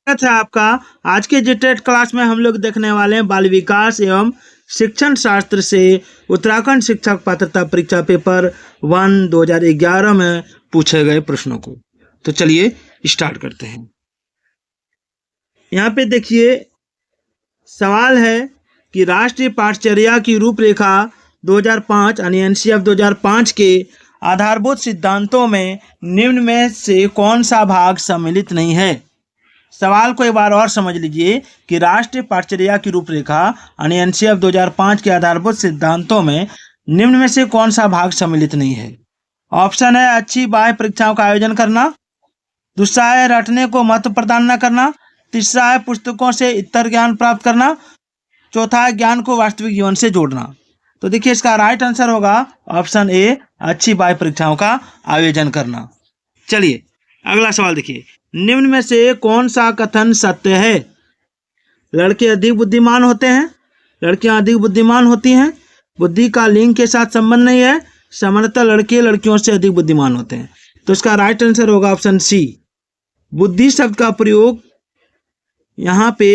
स्वागत है आपका। आज के JTET क्लास में हम लोग देखने वाले हैं बाल विकास एवं शिक्षण शास्त्र से उत्तराखंड शिक्षक पात्रता परीक्षा पेपर 1 2011 में पूछे गए प्रश्नों को। तो चलिए स्टार्ट करते हैं। यहाँ पे देखिए सवाल है कि राष्ट्रीय पाठचर्या की रूपरेखा 2005 यानी NCF 2005 के आधारभूत सिद्धांतों में निम्न में से कौन सा भाग सम्मिलित नहीं है। सवाल को एक बार और समझ लीजिए कि राष्ट्रीय पाठचर्या की रूपरेखा यानी NCF 2005 के आधारभूत सिद्धांतों में निम्न में से कौन सा भाग सम्मिलित नहीं है। ऑप्शन है अच्छी बाह्य परीक्षाओं का आयोजन करना, दूसरा है रटने को महत्व प्रदान न करना, तीसरा है पुस्तकों से इतर ज्ञान प्राप्त करना, चौथा है ज्ञान को वास्तविक जीवन से जोड़ना। तो देखिए इसका राइट आंसर होगा ऑप्शन ए, अच्छी बाह्य परीक्षाओं का आयोजन करना। चलिए अगला सवाल देखिए, निम्न में से कौन सा कथन सत्य है। लड़के अधिक बुद्धिमान होते हैं, लड़कियां अधिक बुद्धिमान होती हैं, बुद्धि का लिंग के साथ संबंध नहीं है, सामान्यतः लड़के लड़कियों से अधिक बुद्धिमान होते हैं। तो इसका राइट आंसर होगा ऑप्शन सी। बुद्धि शब्द का प्रयोग यहाँ पे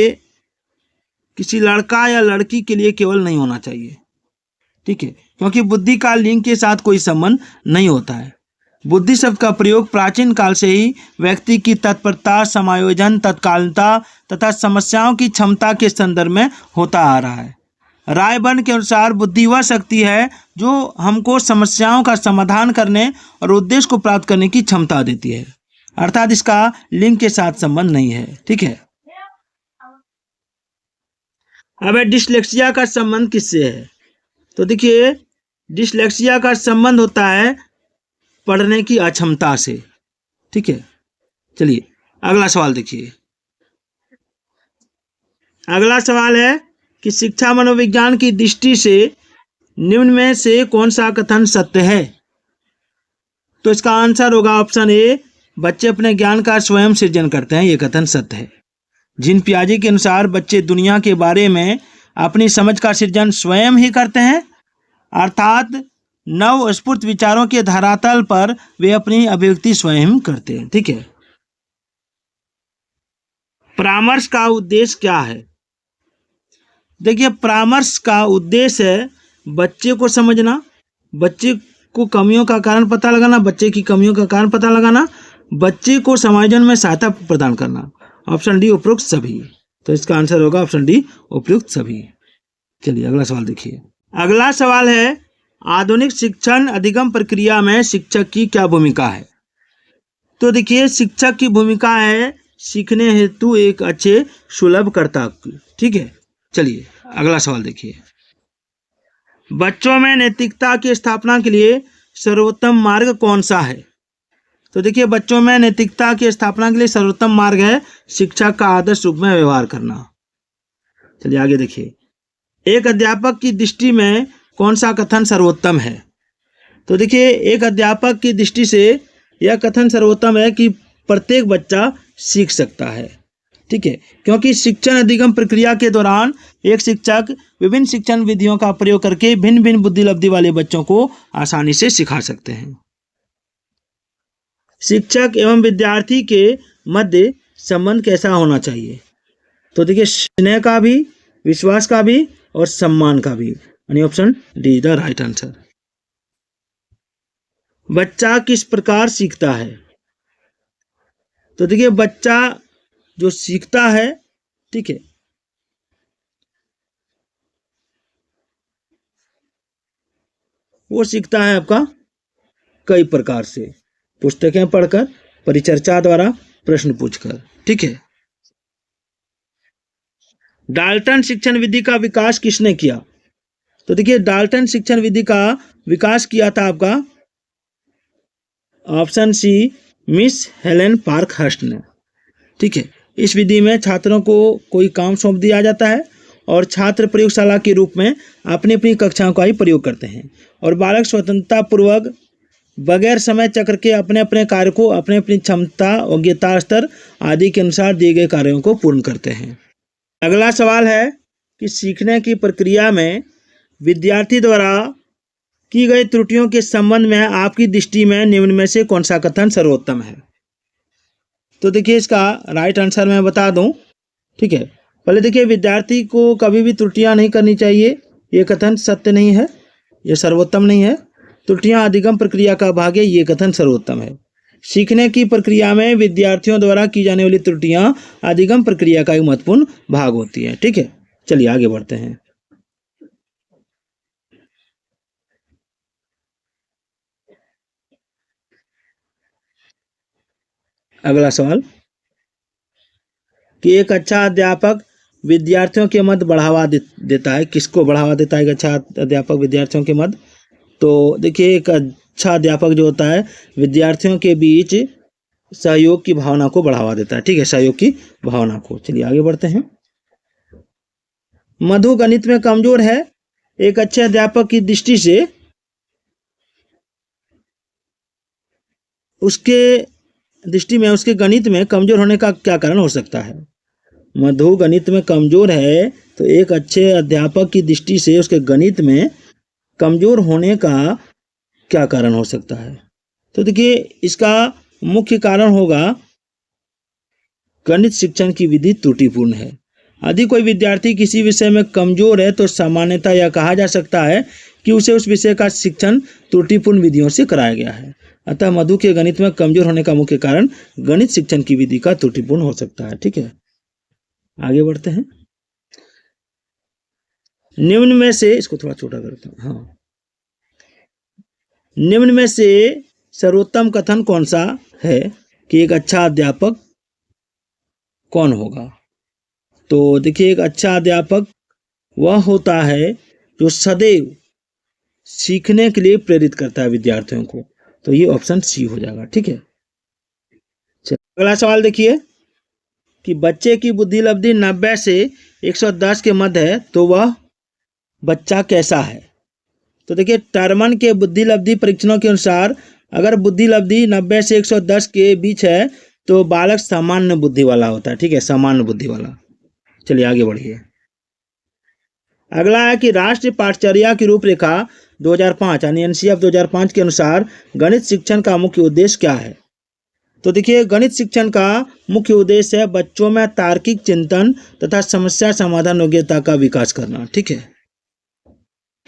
किसी लड़का या लड़की के लिए केवल नहीं होना चाहिए, ठीक है, क्योंकि बुद्धि का लिंग के साथ कोई संबंध नहीं होता है। बुद्धि शब्द का प्रयोग प्राचीन काल से ही व्यक्ति की तत्परता, समायोजन, तत्कालता तथा समस्याओं की क्षमता के संदर्भ में होता आ रहा है। रायबर्न के अनुसार बुद्धि वह शक्ति है जो हमको समस्याओं का समाधान करने और उद्देश्य को प्राप्त करने की क्षमता देती है, अर्थात इसका लिंग के साथ संबंध नहीं है, ठीक है। अब डिसलेक्सिया का संबंध किससे है। तो देखिए डिसलेक्सिया का संबंध होता है पढ़ने की अक्षमता से, ठीक है। चलिए अगला सवाल देखिए। अगला सवाल है कि शिक्षा मनोविज्ञान की दृष्टि से निम्न में से कौन सा कथन सत्य है। तो इसका आंसर होगा ऑप्शन ए, बच्चे अपने ज्ञान का स्वयं सृजन करते हैं, ये कथन सत्य है। जिन पियाजे के अनुसार बच्चे दुनिया के बारे में अपनी समझ का सृजन स्वयं ही करते हैं, अर्थात नव स्फूर्त विचारों के धरातल पर वे अपनी अभिव्यक्ति स्वयं करते हैं, ठीक है। परामर्श का उद्देश्य क्या है। देखिए परामर्श का उद्देश्य है बच्चे को समझना, बच्चे को कमियों का कारण पता लगाना, बच्चे की कमियों का कारण पता लगाना, बच्चे को समायोजन में सहायता प्रदान करना। ऑप्शन डी उपयुक्त सभी। तो इसका आंसर होगा ऑप्शन डी उपयुक्त सभी। चलिए अगला सवाल देखिए। अगला सवाल है आधुनिक शिक्षण अधिगम प्रक्रिया में शिक्षक की क्या भूमिका है। तो देखिए शिक्षक की भूमिका है सीखने हेतु एक अच्छे सुलभकर्ता की, ठीक है। चलिए अगला सवाल देखिए। बच्चों में नैतिकता की स्थापना के लिए सर्वोत्तम मार्ग कौन सा है। तो देखिए बच्चों में नैतिकता की स्थापना के लिए सर्वोत्तम मार्ग है शिक्षक का आदर्श रूप में व्यवहार करना। चलिए आगे देखिए। एक अध्यापक की दृष्टि में कौन सा कथन सर्वोत्तम है। तो देखिए एक अध्यापक की दृष्टि से यह कथन सर्वोत्तम है कि प्रत्येक बच्चा सीख सकता है, ठीक है, क्योंकि शिक्षण अधिगम प्रक्रिया के दौरान एक शिक्षक विभिन्न शिक्षण विधियों का प्रयोग करके भिन्न भिन्न बुद्धि लब्धि वाले बच्चों को आसानी से सिखा सकते हैं। शिक्षक एवं विद्यार्थी के मध्य संबंध कैसा होना चाहिए। तो देखिए स्नेह का भी, विश्वास का भी और सम्मान का भी, यानी option D the right answer. बच्चा किस प्रकार सीखता है। तो देखिए बच्चा जो सीखता है, ठीक है, वो सीखता है आपका कई प्रकार से, पुस्तकें पढ़कर, परिचर्चा द्वारा, प्रश्न पूछकर, ठीक है। डाल्टन शिक्षण विधि का विकास किसने किया। तो देखिए डाल्टन शिक्षण विधि का विकास किया था आपका option C, Miss Helen Parkhurst ने, ठीक है। इस विधि में छात्रों को कोई काम सौंप दिया जाता है और छात्र प्रयोगशाला के रूप में अपनी अपनी कक्षाओं का ही प्रयोग करते हैं और बालक स्वतंत्रता पूर्वक बगैर समय चक्र के अपने अपने कार्य को अपने अपनी क्षमता, योग्यता स्तर आदि के अनुसार दिए गए कार्यों को पूर्ण करते हैं। अगला सवाल है कि सीखने की प्रक्रिया में विद्यार्थी द्वारा की गई त्रुटियों के संबंध में आपकी दृष्टि में निम्न में से कौन सा कथन सर्वोत्तम है। तो देखिए इसका राइट आंसर मैं बता दूं, ठीक है। पहले देखिए, विद्यार्थी को कभी भी त्रुटियां नहीं करनी चाहिए, ये कथन सत्य नहीं है, ये सर्वोत्तम नहीं है। त्रुटियां अधिगम प्रक्रिया का भाग है, ये कथन सर्वोत्तम है। सीखने की प्रक्रिया में विद्यार्थियों द्वारा की जाने वाली त्रुटियां अधिगम प्रक्रिया का एक महत्वपूर्ण भाग होती है, ठीक है। चलिए आगे बढ़ते हैं। अगला सवाल कि एक अच्छा अध्यापक विद्यार्थियों के मध्य बढ़ावा देता है। किसको बढ़ावा देता है एक अच्छा अध्यापक विद्यार्थियों के मध्य? तो देखिए, एक अच्छा अध्यापक जो होता है विद्यार्थियों के बीच सहयोग की भावना को बढ़ावा देता है, ठीक है, सहयोग की भावना को। चलिए आगे बढ़ते हैं। मधु गणित में कमजोर है। एक अच्छे अध्यापक की दृष्टि से उसके गणित में कमजोर होने का क्या कारण हो सकता है? मधु गणित में कमजोर है, तो एक अच्छे अध्यापक की दृष्टि से उसके गणित में कमजोर होने का क्या कारण हो सकता है? तो देखिए, इसका मुख्य कारण होगा गणित शिक्षण की विधि त्रुटिपूर्ण है। यदि कोई विद्यार्थी किसी विषय में कमजोर है तो सामान्यतः यह कहा जा सकता है कि उसे उस विषय का शिक्षण त्रुटिपूर्ण विधियों से कराया गया है। अतः मधु के गणित में कमजोर होने का मुख्य कारण गणित शिक्षण की विधि का त्रुटिपूर्ण हो सकता है, ठीक है। आगे बढ़ते हैं। निम्न में से, इसको थोड़ा छोटा करता हूं, हाँ, निम्न में से सर्वोत्तम कथन कौन सा है कि एक अच्छा अध्यापक कौन होगा? तो देखिए, एक अच्छा अध्यापक वह होता है जो सदैव सीखने के लिए प्रेरित करता है विद्यार्थियों को। तो ये ऑप्शन सी हो जाएगा, ठीक है। अगला सवाल देखिए कि बच्चे की बुद्धि लब्धि 90 से 110 के मध्य है, तो वह बच्चा कैसा है? तो देखिए, टर्मन के बुद्धि लब्धि परीक्षणों के अनुसार अगर बुद्धि लब्धि 90 से 110 के बीच है तो बालक सामान्य बुद्धि वाला होता है, ठीक है, सामान्य बुद्धि वाला। चलिए आगे बढ़िए। अगला है कि राष्ट्रीय पाठचर्या की रूपरेखा 2005 यानी एनसीएफ 2005 के अनुसार गणित शिक्षण का मुख्य उद्देश्य क्या है? तो देखिए, गणित शिक्षण का मुख्य उद्देश्य है बच्चों में तार्किक चिंतन तथा समस्या समाधान योग्यता का विकास करना, ठीक है।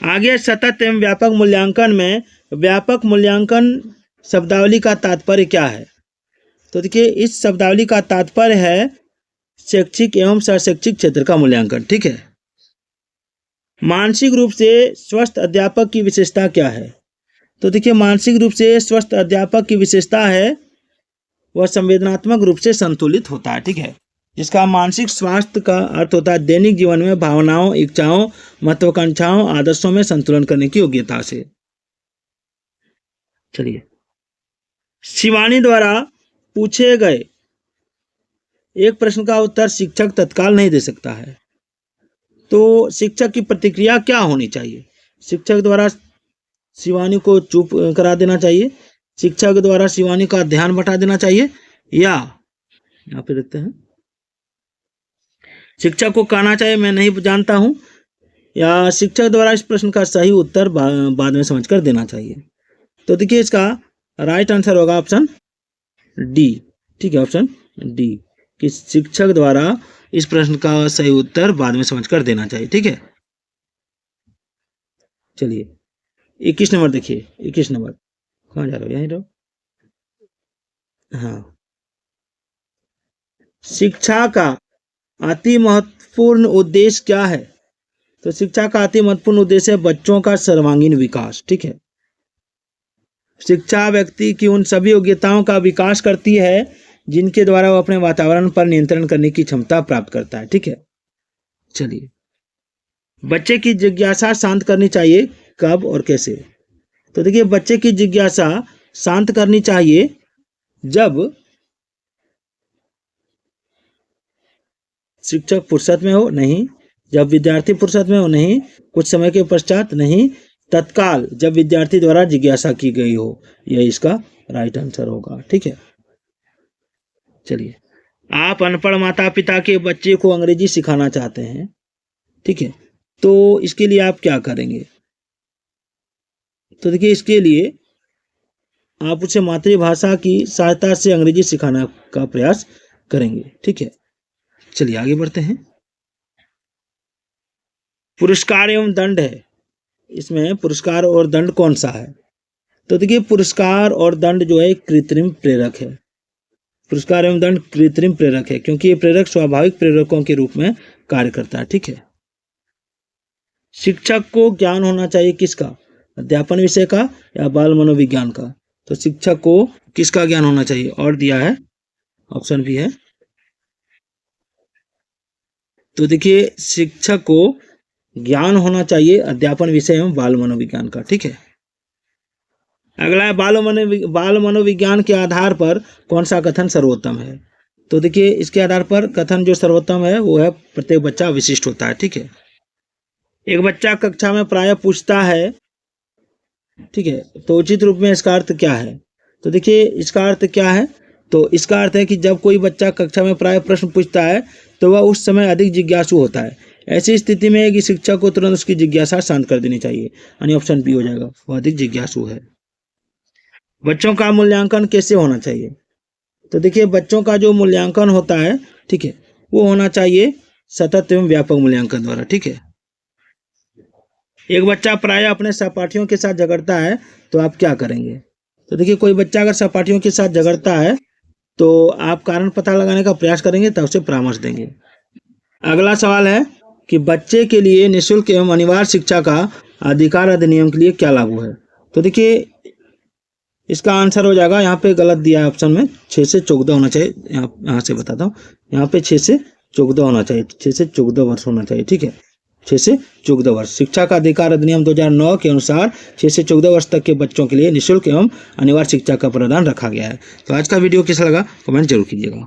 आगे सतत एवं व्यापक मूल्यांकन में व्यापक मूल्यांकन शब्दावली का तात्पर्य क्या है? तो देखिए, इस शब्दावली का तात्पर्य है शैक्षिक एवं शैक्षिक क्षेत्र का मूल्यांकन, ठीक है। मानसिक रूप से स्वस्थ अध्यापक की विशेषता क्या है? तो देखिए, मानसिक रूप से स्वस्थ अध्यापक की विशेषता है वह संवेदनात्मक रूप से संतुलित होता है, ठीक है। जिसका मानसिक स्वास्थ्य का अर्थ होता है दैनिक जीवन में भावनाओं, इच्छाओं, महत्वाकांक्षाओं, आदर्शों में संतुलन करने की योग्यता से। चलिए, शिवानी द्वारा पूछे गए एक प्रश्न का उत्तर शिक्षक तत्काल नहीं दे सकता है, तो शिक्षक की प्रतिक्रिया क्या होनी चाहिए? शिक्षक द्वारा शिवानी को चुप करा देना चाहिए, शिक्षक द्वारा शिवानी का ध्यान बटा देना चाहिए, या यहाँ पे देखते हैं, शिक्षक को कहना चाहिए मैं नहीं जानता हूं, या शिक्षक द्वारा इस प्रश्न का सही उत्तर बाद में समझकर देना चाहिए। तो देखिए, इसका राइट आंसर होगा ऑप्शन डी, ठीक है, ऑप्शन डी कि शिक्षक द्वारा इस प्रश्न का सही उत्तर बाद में समझकर देना चाहिए, ठीक है। चलिए 21 नंबर देखिए, 21 नंबर कहाँ जा रहे हो, यहीं रहो। हाँ, शिक्षा का अति महत्वपूर्ण उद्देश्य क्या है? तो शिक्षा का अति महत्वपूर्ण उद्देश्य है बच्चों का सर्वांगीण विकास, ठीक है। शिक्षा व्यक्ति की उन सभी योग्यताओं का विकास करती है जिनके द्वारा वो अपने वातावरण पर नियंत्रण करने की क्षमता प्राप्त करता है, ठीक है। चलिए, बच्चे की जिज्ञासा शांत करनी चाहिए कब और कैसे? तो देखिए, बच्चे की जिज्ञासा शांत करनी चाहिए जब शिक्षक फुर्सत में हो, नहीं, जब विद्यार्थी फुर्सत में हो, नहीं, कुछ समय के पश्चात, नहीं, तत्काल जब विद्यार्थी द्वारा जिज्ञासा की गई हो। यह इसका राइट आंसर होगा, ठीक है। चलिए, आप अनपढ़ माता पिता के बच्चे को अंग्रेजी सिखाना चाहते हैं, ठीक है, तो इसके लिए आप क्या करेंगे? तो देखिए, इसके लिए आप उसे मातृभाषा की सहायता से अंग्रेजी सिखाने का प्रयास करेंगे। ठीक है, चलिए आगे बढ़ते हैं। पुरस्कार एवं दंड है, इसमें पुरस्कार और दंड कौन सा है? तो देखिए पुरस्कार और दंड जो है कृत्रिम प्रेरक है। पुरस्कार एवं दंड कृत्रिम प्रेरक है क्योंकि ये प्रेरक स्वाभाविक प्रेरकों के रूप में कार्य करता है। ठीक है, शिक्षक को ज्ञान होना चाहिए किसका? अध्यापन विषय का या बाल मनोविज्ञान का? तो शिक्षक को किसका ज्ञान होना चाहिए? और दिया है, ऑप्शन भी है। तो देखिए शिक्षक को ज्ञान होना चाहिए अध्यापन विषय एवं बाल मनोविज्ञान का। ठीक है, अगला है बाल मनोविज्ञान के आधार पर कौन सा कथन सर्वोत्तम है? तो देखिए इसके आधार पर कथन जो सर्वोत्तम है वो है प्रत्येक बच्चा विशिष्ट होता है। ठीक है, एक बच्चा कक्षा में प्रायः पूछता है, ठीक है, तो उचित रूप में इसका अर्थ क्या है? तो देखिए इसका अर्थ क्या है? तो इसका अर्थ है कि जब कोई बच्चा कक्षा में प्रायः प्रश्न पूछता है तो वह उस समय अधिक जिज्ञासु होता है। ऐसी स्थिति में कि शिक्षक को तुरंत उसकी जिज्ञासा शांत कर देनी चाहिए, यानी ऑप्शन बी हो जाएगा, वह अधिक जिज्ञासु है। बच्चों का मूल्यांकन कैसे होना चाहिए? तो देखिए बच्चों का जो मूल्यांकन होता है, ठीक है, वो होना चाहिए सतत एवं व्यापक मूल्यांकन द्वारा। ठीक है, एक बच्चा प्रायः अपने सहपाठियों के साथ झगड़ता है तो आप क्या करेंगे? तो देखिए कोई बच्चा अगर सहपाठियों के साथ झगड़ता है तो आप कारण पता लगाने का प्रयास करेंगे तब उसे परामर्श देंगे। अगला सवाल है कि बच्चे के लिए निःशुल्क एवं अनिवार्य शिक्षा का अधिकार अधिनियम के लिए क्या लागू है? तो देखिए इसका आंसर हो जाएगा, यहाँ पे गलत दिया है ऑप्शन में, 6 से 14 होना चाहिए। यहाँ से बताता हूँ, यहाँ पे 6 से 14 होना चाहिए, 6 से 14 वर्ष होना चाहिए। ठीक है, 6 से 14 वर्ष। शिक्षा का अधिकार अधिनियम 2009 के अनुसार 6 से 14 वर्ष तक के बच्चों के लिए निःशुल्क एवं अनिवार्य शिक्षा का प्रावधान रखा गया है। तो आज का वीडियो कैसा लगा कमेंट जरूर कीजिएगा।